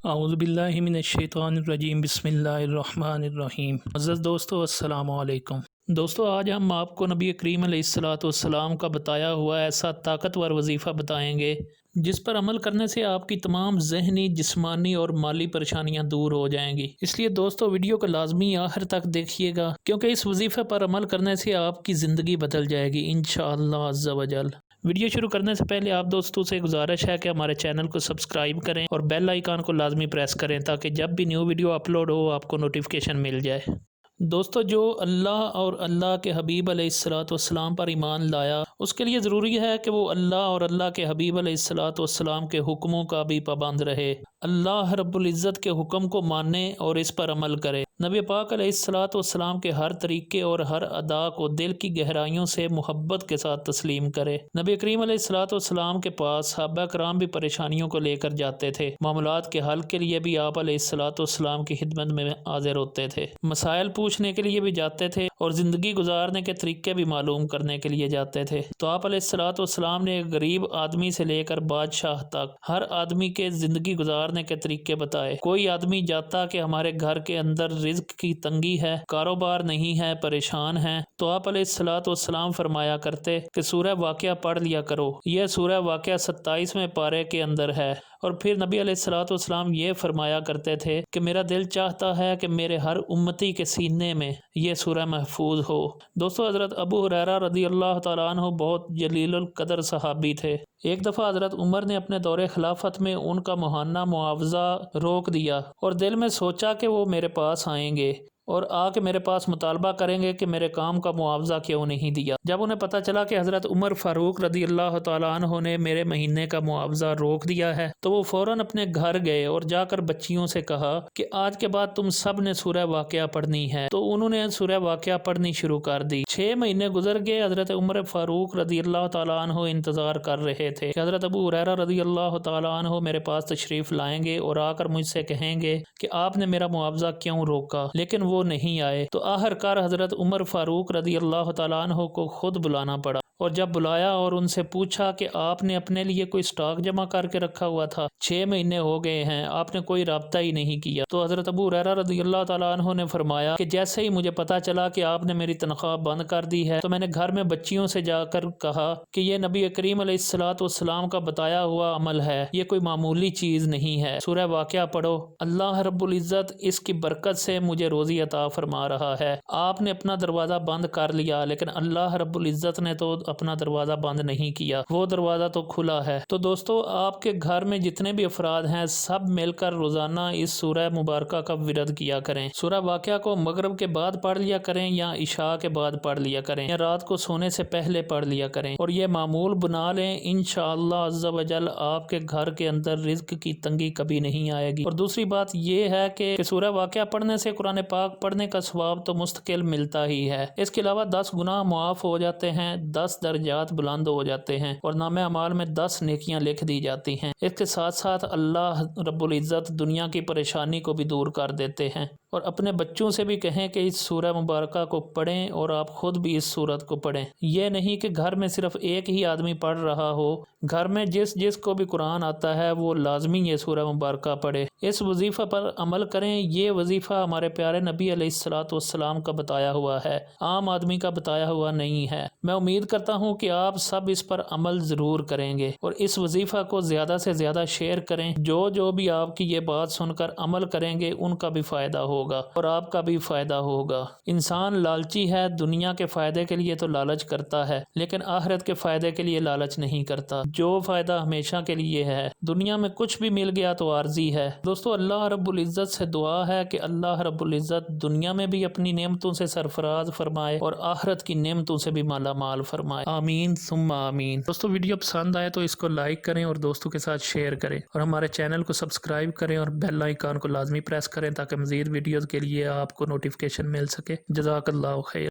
اعوذ باللہ من الشیطان الرجیم، بسم اللہ الرحمن الرحیم۔ معزز دوستو، السلام علیکم۔ دوستو، آج ہم آپ کو نبی کریم علیہ السلام کا بتایا ہوا ایسا طاقتور وظیفہ بتائیں گے جس پر عمل کرنے سے آپ کی تمام ذہنی، جسمانی اور مالی پریشانیاں دور ہو جائیں گی۔ اس لیے دوستو، ویڈیو کو لازمی آخر تک دیکھیے گا، کیونکہ اس وظیفے پر عمل کرنے سے آپ کی زندگی بدل جائے گی انشاءاللہ عز و جل۔ ویڈیو شروع کرنے سے پہلے آپ دوستوں سے گزارش ہے کہ ہمارے چینل کو سبسکرائب کریں اور بیل آئیکن کو لازمی پریس کریں تاکہ جب بھی نیو ویڈیو اپلوڈ ہو آپ کو نوٹیفیکیشن مل جائے۔ دوستو، جو اللہ اور اللہ کے حبیب علیہ السلام پر ایمان لایا، اس کے لیے ضروری ہے کہ وہ اللہ اور اللہ کے حبیب علیہ السلام کے حکموں کا بھی پابند رہے، اللہ رب العزت کے حکم کو مانے اور اس پر عمل کرے، نبی پاک علیہ السلام کے ہر طریقے اور ہر ادا کو دل کی گہرائیوں سے محبت کے ساتھ تسلیم کرے۔ نبی کریم علیہ السلام کے پاس صحابہ کرام بھی پریشانیوں کو لے کر جاتے تھے، معاملات کے حل کے لیے بھی آپ علیہ السلام کی خدمت میں حاضر ہوتے تھے، مسائل پوچھنے کے لیے بھی جاتے تھے اور زندگی گزارنے کے طریقے بھی معلوم کرنے کے لیے جاتے تھے۔ تو آپ علیہ السلام نے ایک غریب آدمی سے لے کر بادشاہ تک ہر آدمی کے زندگی گزارنے کے طریقے بتائے۔ کوئی آدمی جاتا کہ ہمارے گھر کے اندر رزق کی تنگی ہے، کاروبار نہیں ہے، پریشان ہیں، تو آپ علیہ السلام فرمایا کرتے کہ سورہ واقعہ پڑھ لیا کرو، یہ سورہ واقعہ 27ویں پارے کے اندر ہے۔ اور پھر نبی علیہ السلام یہ فرمایا کرتے تھے کہ میرا دل چاہتا ہے کہ میرے ہر امتی کے سینے میں یہ سورہ محفوظ ہو۔ دوستو، حضرت ابو ہریرہ رضی اللہ تعالیٰ عنہ بہت جلیل القدر صحابی تھے۔ ایک دفعہ حضرت عمر نے اپنے دور خلافت میں ان کا ماہانہ معاوضہ روک دیا اور دل میں سوچا کہ وہ میرے پاس آئیں گے اور آ کے میرے پاس مطالبہ کریں گے کہ میرے کام کا معاوضہ کیوں نہیں دیا۔ جب انہیں پتہ چلا کہ حضرت عمر فاروق رضی اللہ تعالیٰ عنہ نے میرے مہینے کا معاوضہ روک دیا ہے، تو وہ فوراً اپنے گھر گئے اور جا کر بچیوں سے کہا کہ آج کے بعد تم سب نے سورہ واقعہ پڑھنی ہے۔ تو انہوں نے سورہ واقعہ پڑھنی شروع کر دی۔ 6 مہینے گزر گئے۔ حضرت عمر فاروق رضی اللہ تعالیٰ عنہ انتظار کر رہے تھے کہ حضرت ابو ہریرہ رضی اللہ تعالیٰ عنہ میرے پاس تشریف لائیں گے اور آ کر مجھ سے کہیں گے کہ آپ نے میرا معاوضہ کیوں روکا، لیکن وہ نہیں آئے۔ تو آخر کار حضرت عمر فاروق رضی اللہ تعالیٰ عنہ کو خود بلانا پڑا، اور جب بلایا اور ان سے پوچھا کہ آپ نے اپنے لیے کوئی سٹاک جمع کر کے رکھا ہوا تھا، 6 مہینے ہو گئے ہیں، آپ نے کوئی رابطہ ہی نہیں کیا۔ تو حضرت ابو ہریرہ رضی اللہ تعالیٰ عنہ نے فرمایا کہ جیسے ہی مجھے پتا چلا کہ آپ نے میری تنخواہ بند کر دی ہے، تو میں نے گھر میں بچیوں سے جا کر کہا کہ یہ نبی کریم علیہ السلام کا بتایا ہوا عمل ہے، یہ کوئی معمولی چیز نہیں ہے، سورہ واقعہ پڑھو، اللہ رب العزت اس کی برکت سے مجھے روزی عطا فرما رہا ہے۔ آپ نے اپنا دروازہ بند کر لیا، لیکن اللہ رب العزت نے تو اپنا دروازہ بند نہیں کیا، وہ دروازہ تو کھلا ہے۔ تو دوستو، آپ کے گھر میں جتنے بھی افراد ہیں سب مل کر روزانہ اس سورہ مبارکہ کا ورد کیا کریں۔ سورہ واقعہ کو مغرب کے بعد پڑھ لیا کریں یا عشاء کے بعد پڑھ لیا کریں یا رات کو سونے سے پہلے پڑھ لیا کریں، اور یہ معمول بنا لیں، انشاءاللہ عز و جل آپ کے گھر کے اندر رزق کی تنگی کبھی نہیں آئے گی۔ اور دوسری بات یہ ہے کہ سورہ واقعہ پڑھنے سے قرآن پاک پڑھنے کا ثواب تو مستقل ملتا ہی ہے، اس کے علاوہ 10 گناہ معاف ہو جاتے ہیں، 10 درجات بلند ہو جاتے ہیں اور نامہ اعمال میں 10 نیکیاں لکھ دی جاتی ہیں۔ اس کے ساتھ ساتھ اللہ رب العزت دنیا کی پریشانی کو بھی دور کر دیتے ہیں۔ اور اپنے بچوں سے بھی کہیں کہ اس سورہ مبارکہ کو پڑھیں اور آپ خود بھی اس سورت کو پڑھیں۔ یہ نہیں کہ گھر میں صرف ایک ہی آدمی پڑھ رہا ہو، گھر میں جس کو بھی قرآن آتا ہے وہ لازمی یہ سورہ مبارکہ پڑھے۔ اس وظیفہ پر عمل کریں، یہ وظیفہ ہمارے پیارے نبی علیہ السلام کا بتایا ہوا ہے، عام آدمی کا بتایا ہوا نہیں ہے۔ میں امید کرتا ہوں کہ آپ سب اس پر عمل ضرور کریں گے اور اس وظیفہ کو زیادہ سے زیادہ شیئر کریں۔ جو بھی آپ کی یہ بات سن کر عمل کریں گے ان کا بھی فائدہ ہوگا اور آپ کا بھی فائدہ ہوگا۔ انسان لالچی ہے، دنیا کے فائدے کے لیے تو لالچ کرتا ہے، لیکن آخرت کے فائدے کے لیے لالچ نہیں کرتا۔ جو فائدہ ہمیشہ کے لیے ہے، دنیا میں کچھ بھی مل گیا تو عارضی ہے۔ دوستو، اللہ رب العزت سے دعا ہے کہ اللہ رب العزت دنیا میں بھی اپنی نعمتوں سے سرفراز فرمائے اور آخرت کی نعمتوں سے بھی مالا مال فرمائے، آمین ثم آمین۔ دوستو، ویڈیو پسند آئے تو اس کو لائک کریں اور دوستوں کے ساتھ شیئر کریں اور ہمارے چینل کو سبسکرائب کریں اور بیل آئیکن کو لازمی پریس کریں تاکہ مزید ویڈیوز کے لیے آپ کو نوٹیفیکیشن مل سکے۔ جزاک اللہ خیر۔